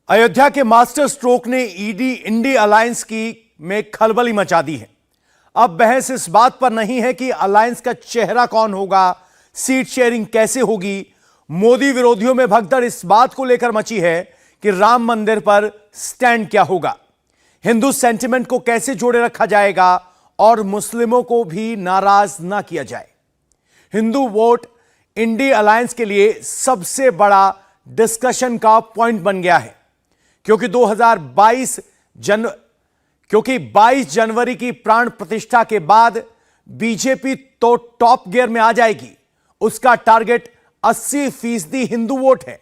अयोध्या के master stroke ने ED INDI alliance की में खलबली मचा दी है। अब बहस इस बात पर नहीं है कि अलायंस का चेहरा कौन होगा, सीट शेयरिंग कैसे होगी। मोदी विरोधियों में भगदड़ इस बात को लेकर मची है कि राम मंदिर पर स्टैंड क्या होगा, हिंदू सेंटिमेंट को कैसे जोड़े रखा जाएगा और मुस्लिमों को भी नाराज ना किया जाए। हिंदू वोट इंडी अलायंस के लिए सबसे बड़ा डिस्कशन का पॉइंट बन गया है, क्योंकि 22 जनवरी की प्राण प्रतिष्ठा के बाद बीजेपी तो टॉप गियर में आ जाएगी। उसका टारगेट 80% हिंदू वोट है,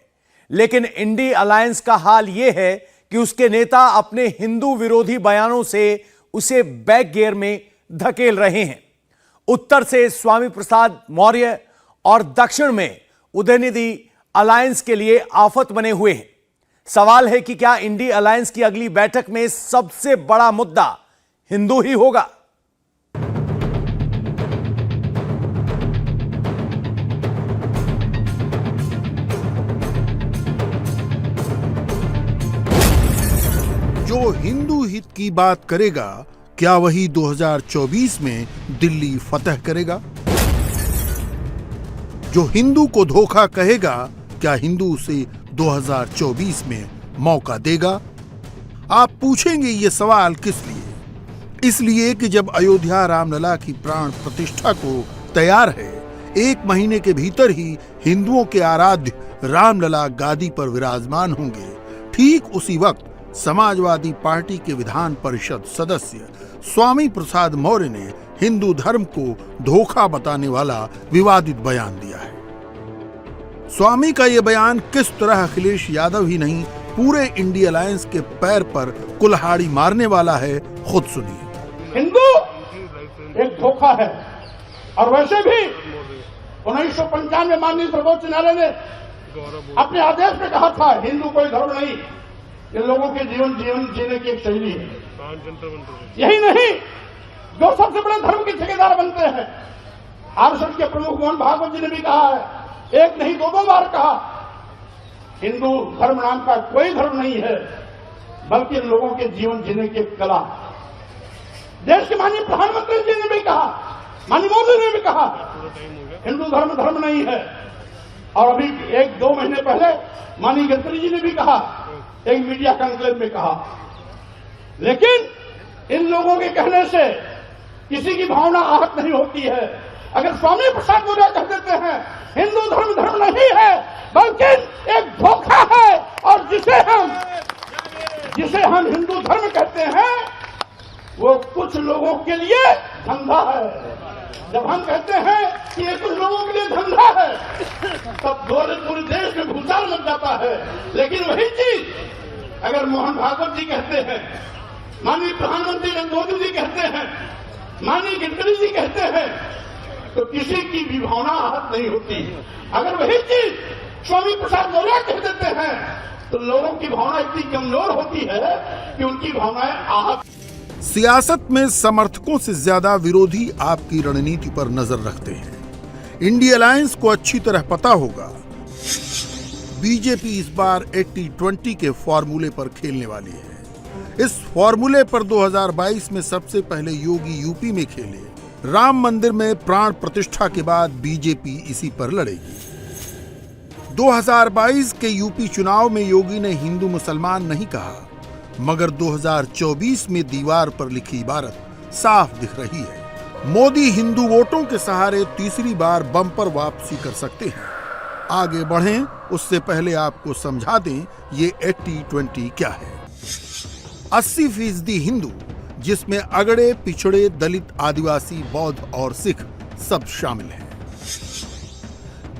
लेकिन इंडी अलायंस का हाल यह है कि उसके नेता अपने हिंदू विरोधी बयानों से उसे बैक गियर में धकेल रहे हैं। उत्तर से स्वामी प्रसाद मौर्य और दक्षिण में उदयनिधि अलायंस के लिए आफत बने हुए हैं। सवाल है कि क्या इंडी अलायंस की अगली बैठक में सबसे बड़ा मुद्दा हिंदू ही होगा। जो हिंदू हित की बात करेगा, क्या वही 2024 में दिल्ली फतह करेगा? जो हिंदू को धोखा कहेगा, क्या हिंदू उसे 2024 में मौका देगा? आप पूछेंगे ये सवाल किस लिए? इसलिए कि जब अयोध्या रामलला की प्राण प्रतिष्ठा को तैयार है, 1 महीने के भीतर ही हिंदुओं के आराध्य रामलला गादी पर विराजमान होंगे। ठीक उसी वक्त समाजवादी पार्टी के विधान परिषद सदस्य स्वामी प्रसाद मौर्य ने हिंदू धर्म को धोखा बताने वाला विवादित बयान दिया है। स्वामी का यह बयान किस तरह अखिलेश यादव ही नहीं, पूरे इंडी अलायंस के पैर पर कुल्हाड़ी मारने वाला है, खुद सुनिए। हिंदू एक धोखा है, और वैसे भी 1995 में माननीय सर्वोच्च न्यायालय ने अपने आदेश में कहा था, हिंदू कोई धर्म नहीं, ये लोगों के जीवन जीने की एक शैली है। यही नहीं, जो सबसे बड़े धर्म के ठेकेदार बनते हैं, आरएसएस के प्रमुख मोहन भागवत जी ने भी कहा है, एक नहीं 2 बार कहा, हिंदू धर्म नाम का कोई धर्म नहीं है, बल्कि लोगों के जीवन जीने की कला। देश के माननीय प्रधानमंत्री जी ने भी कहा, माननीय मोदी ने भी कहा, हिंदू धर्म नहीं है। और अभी 1-2 महीने पहले माननीय गडकरी जी ने भी कहा, एक मीडिया कॉन्क्लेव में कहा। लेकिन इन लोगों के कहने से किसी की भावना आहत नहीं होती है। अगर स्वामी प्रसाद मौर्य कह देते हैं हिंदू धर्म नहीं है, बल्कि एक धोखा है, और जिसे हम हिंदू धर्म कहते हैं, वो कुछ लोगों के लिए धंधा है। जब हम कहते हैं कि ये कुछ लोगों के लिए धंधा है, तब पूरे देश में भूचाल लग जाता है। लेकिन वही चीज अगर मोहन भागवत जी कहते हैं, माननीय प्रधानमंत्री नरेंद्र मोदी जी कहते हैं, माननीय गडकरी जी कहते हैं, तो किसी की भी भावना आहत नहीं होती। अगर वही चीज स्वामी प्रसाद मौर्य कह देते हैं, तो लोगों की भावना इतनी कमजोर होती है कि उनकी भावनाएं आहत। सियासत में समर्थकों से ज्यादा विरोधी आपकी रणनीति पर नजर रखते हैं। इंडी अलायंस को अच्छी तरह पता होगा, बीजेपी इस बार 80-20 के फॉर्मूले पर खेलने वाली है। इस फॉर्मूले पर 2022 में सबसे पहले योगी यूपी में खेले। राम मंदिर में प्राण प्रतिष्ठा के बाद बीजेपी इसी पर लड़ेगी। 2022 के यूपी चुनाव में योगी ने हिंदू मुसलमान नहीं कहा, मगर 2024 में दीवार पर लिखी इबारत साफ दिख रही है। मोदी हिंदू वोटों के सहारे तीसरी बार बम्पर वापसी कर सकते हैं। आगे बढ़ें उससे पहले आपको समझा दें ये 80-20 क्या है। 80% हिंदू, जिसमें अगड़े पिछड़े दलित आदिवासी बौद्ध और सिख सब शामिल हैं।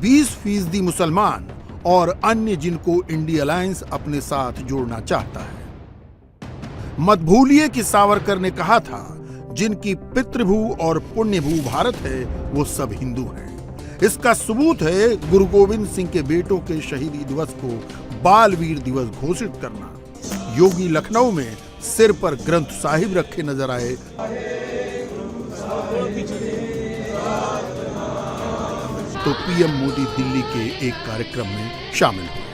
20% मुसलमान और अन्य जिनको इंडी अलायंस अपने साथ जोड़ना चाहता है। मत भूलिए कि सावरकर ने कहा था, जिनकी पितृभू और पुण्यभू भारत है वो सब हिंदू हैं। इसका सबूत है गुरु गोविंद सिंह के बेटों के शहीदी दिवस को बाल वीर दिवस घोषित करना। योगी लखनऊ में सिर पर ग्रंथ साहिब रखे नजर आए, तो पीएम मोदी दिल्ली के एक कार्यक्रम में शामिल हुए।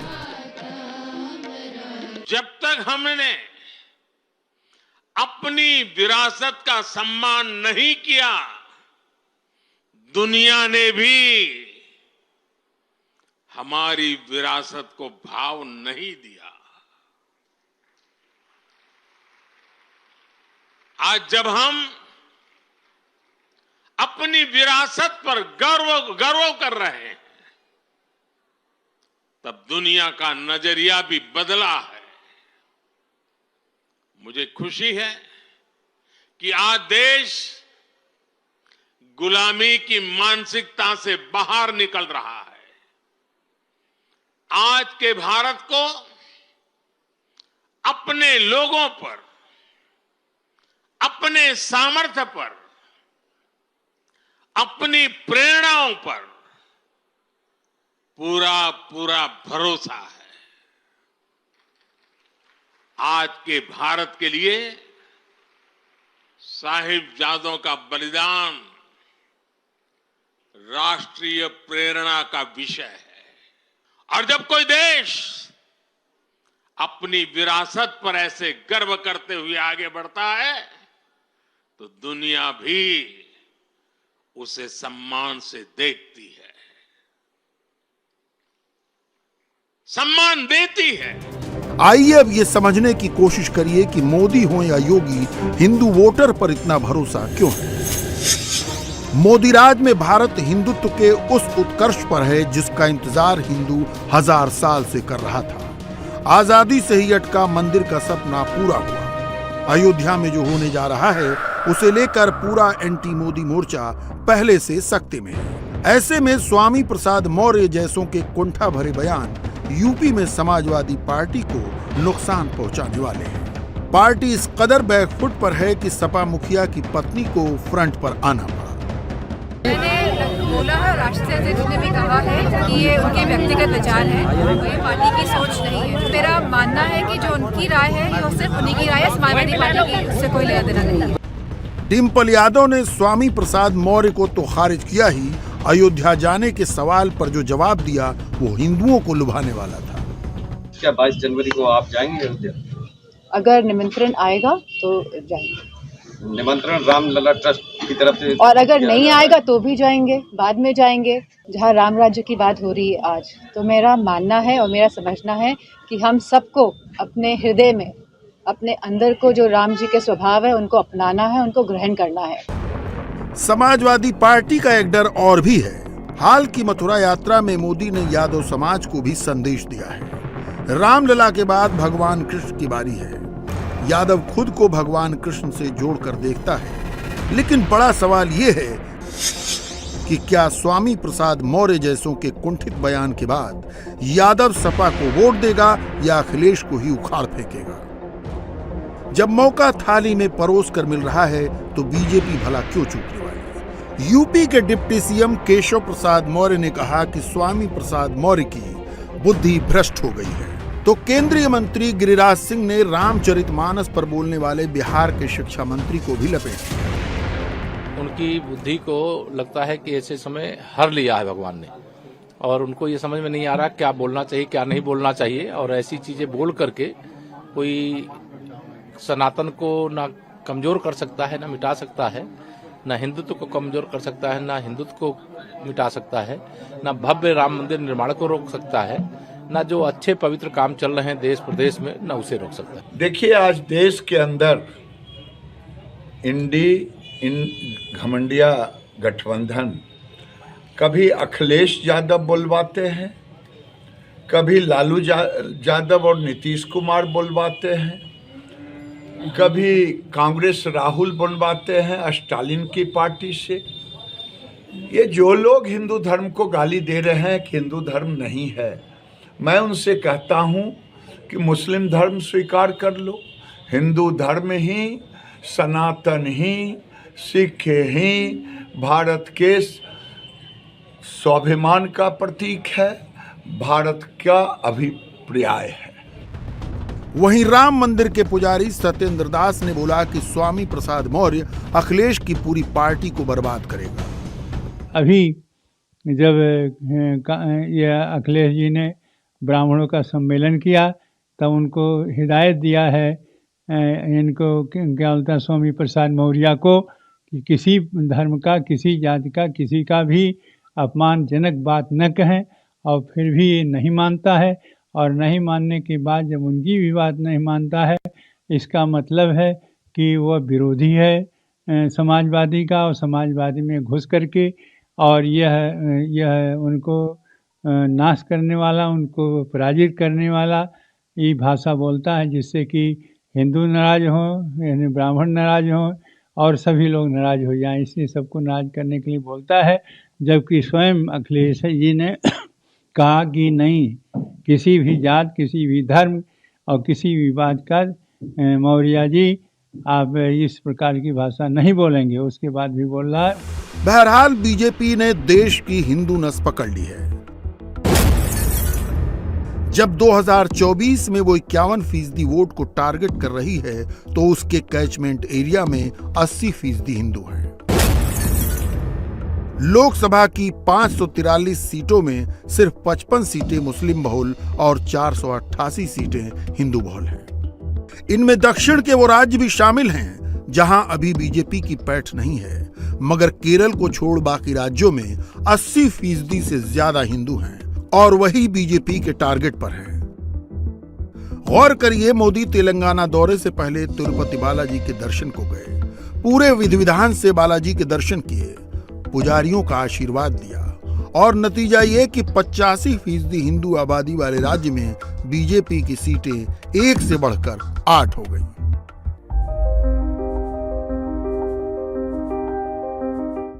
जब तक हमने अपनी विरासत का सम्मान नहीं किया, दुनिया ने भी हमारी विरासत को भाव नहीं दिया। आज जब हम अपनी विरासत पर गर्व कर रहे हैं, तब दुनिया का नजरिया भी बदला है। मुझे खुशी है कि आज देश गुलामी की मानसिकता से बाहर निकल रहा है। आज के भारत को अपने लोगों पर, अपने सामर्थ्य पर, अपनी प्रेरणाओं पर पूरा भरोसा है। आज के भारत के लिए साहिबजादों का बलिदान राष्ट्रीय प्रेरणा का विषय है। और जब कोई देश अपनी विरासत पर ऐसे गर्व करते हुए आगे बढ़ता है, तो दुनिया भी उसे सम्मान से देखती है, सम्मान देती है। आइए अब ये समझने की कोशिश करिए कि मोदी हो या योगी, हिंदू वोटर पर इतना भरोसा क्यों है। मोदी राज में भारत हिंदुत्व के उस उत्कर्ष पर है जिसका इंतजार हिंदू 1000 साल से कर रहा था। आजादी से ही अटका मंदिर का सपना पूरा हुआ। अयोध्या में जो होने जा रहा है उसे लेकर पूरा एंटी मोदी मोर्चा पहले से सख्ती में है। ऐसे में स्वामी प्रसाद मौर्य जैसों के कुंठा भरे बयान यूपी में समाजवादी पार्टी को नुकसान पहुंचाने वाले हैं। पार्टी इस कदर बैकफुट पर है कि सपा मुखिया की पत्नी को फ्रंट पर आना पड़ा। मैंने बोला है, राष्ट्रीय अध्यक्ष ने भी कहा है कि ये उनके व्यक्तिगत विचार है, ये पार्टी की सोच नहीं है। मेरा मानना है कि जो उनकी राय है ये सिर्फ उन्हीं की राय है, समाजवादी पार्टी की उससे कोई लेना देना नहीं है। डिम्पल यादव ने स्वामी प्रसाद मौर्य को तो खारिज किया ही, अयोध्या जाने के सवाल पर जो जवाब दिया वो हिंदुओं को लुभाने वाला था। क्या 22 जनवरी को आप जाएंगे अयोध्या? अगर निमंत्रण आएगा तो जाएंगे। निमंत्रण रामलला ट्रस्ट की तरफ से, और अगर नहीं आएगा तो भी जाएंगे, बाद में जाएंगे। जहाँ राम राज्य की बात हो रही है आज, तो मेरा मानना है और मेरा समझना है कि हम सबको अपने हृदय में, अपने अंदर को जो राम जी के स्वभाव है उनको अपनाना है, उनको ग्रहण करना है। समाजवादी पार्टी का एक डर और भी है। हाल की मथुरा यात्रा में मोदी ने यादव समाज को भी संदेश दिया है। रामलला के बाद भगवान कृष्ण की बारी है। यादव खुद को भगवान कृष्ण से जोड़कर देखता है, लेकिन बड़ा सवाल ये है कि क्या स्वामी प्रसाद मौर्य जैसों के कुंठित बयान के बाद यादव सपा को वोट देगा या अखिलेश को ही उखाड़ फेंकेगा। जब मौका थाली में परोस कर मिल रहा है तो बीजेपी भला क्यों चूकने वाली है। यूपी के डिप्टी सीएम केशव प्रसाद मौर्य ने कहा कि स्वामी प्रसाद मौर्य की बुद्धि भ्रष्ट हो गई है, तो केंद्रीय मंत्री गिरिराज सिंह ने रामचरितमानस पर बोलने वाले बिहार के शिक्षा मंत्री को भी लपेट दिया। उनकी बुद्धि को लगता है कि ऐसे समय हर लिया है भगवान ने, और उनको ये समझ में नहीं आ रहा क्या बोलना चाहिए क्या नहीं बोलना चाहिए। और ऐसी चीजें बोल करके कोई सनातन को ना कमजोर कर सकता है, ना मिटा सकता है, ना हिंदुत्व को कमजोर कर सकता है, ना हिंदुत्व को मिटा सकता है, ना भव्य राम मंदिर निर्माण को रोक सकता है, ना जो अच्छे पवित्र काम चल रहे हैं देश प्रदेश में, ना उसे रोक सकता है। देखिए, आज देश के अंदर इन घमंडिया गठबंधन कभी अखिलेश यादव बुलवाते हैं, कभी लालू यादव और नीतीश कुमार बुलवाते हैं, कभी कांग्रेस राहुल बनवाते हैं स्टालिन की पार्टी से। ये जो लोग हिंदू धर्म को गाली दे रहे हैं कि हिंदू धर्म नहीं है, मैं उनसे कहता हूं कि मुस्लिम धर्म स्वीकार कर लो। हिंदू धर्म ही, सनातन ही, सिख ही भारत के स्वाभिमान का प्रतीक है, भारत का अभिप्राय है। वहीं राम मंदिर के पुजारी सत्येंद्र दास ने बोला कि स्वामी प्रसाद मौर्य अखिलेश की पूरी पार्टी को बर्बाद करेगा। अभी जब ये अखिलेश जी ने ब्राह्मणों का सम्मेलन किया तब उनको हिदायत दिया है इनको क्या बोलता है स्वामी प्रसाद मौर्य को कि किसी धर्म का, किसी जाति का, किसी का भी अपमानजनक बात न कहें, और फिर भी ये नहीं मानता है। और नहीं मानने के बाद जब उनकी भी बात नहीं मानता है, इसका मतलब है कि वह विरोधी है समाजवादी का, और समाजवादी में घुस करके और यह उनको नाश करने वाला, उनको पराजित करने वाला ये भाषा बोलता है, जिससे कि हिंदू नाराज हों, यानी ब्राह्मण नाराज हों और सभी लोग नाराज हो जाएं। इसलिए सबको नाराज करने के लिए बोलता है, जबकि स्वयं अखिलेश जी ने कहा कि नहीं, किसी भी जात, किसी भी धर्म और किसी भी बात का मौर्य जी आप इस प्रकार की भाषा नहीं बोलेंगे। उसके बाद भी बोल रहा है। बहरहाल बीजेपी ने देश की हिंदू नस पकड़ ली है। जब 2024 में वो 51% वोट को टारगेट कर रही है, तो उसके कैचमेंट एरिया में 80% हिंदू हैं। लोकसभा की 543 सीटों में सिर्फ 55 सीटें मुस्लिम बहुल और 488 सीटें हिंदू बहुल हैं। इनमें दक्षिण के वो राज्य भी शामिल हैं जहां अभी बीजेपी की पैठ नहीं है, मगर केरल को छोड़ बाकी राज्यों में 80% से ज्यादा हिंदू हैं और वही बीजेपी के टारगेट पर है। गौर करिए, मोदी तेलंगाना दौरे से पहले तिरुपति बालाजी के दर्शन को गए, पूरे विधि विधान से बालाजी के दर्शन किए, पुजारियों का आशीर्वाद लिया, और नतीजा ये कि 85% हिंदू आबादी वाले राज्य में बीजेपी की सीटें 1 से बढ़कर 8 हो गई।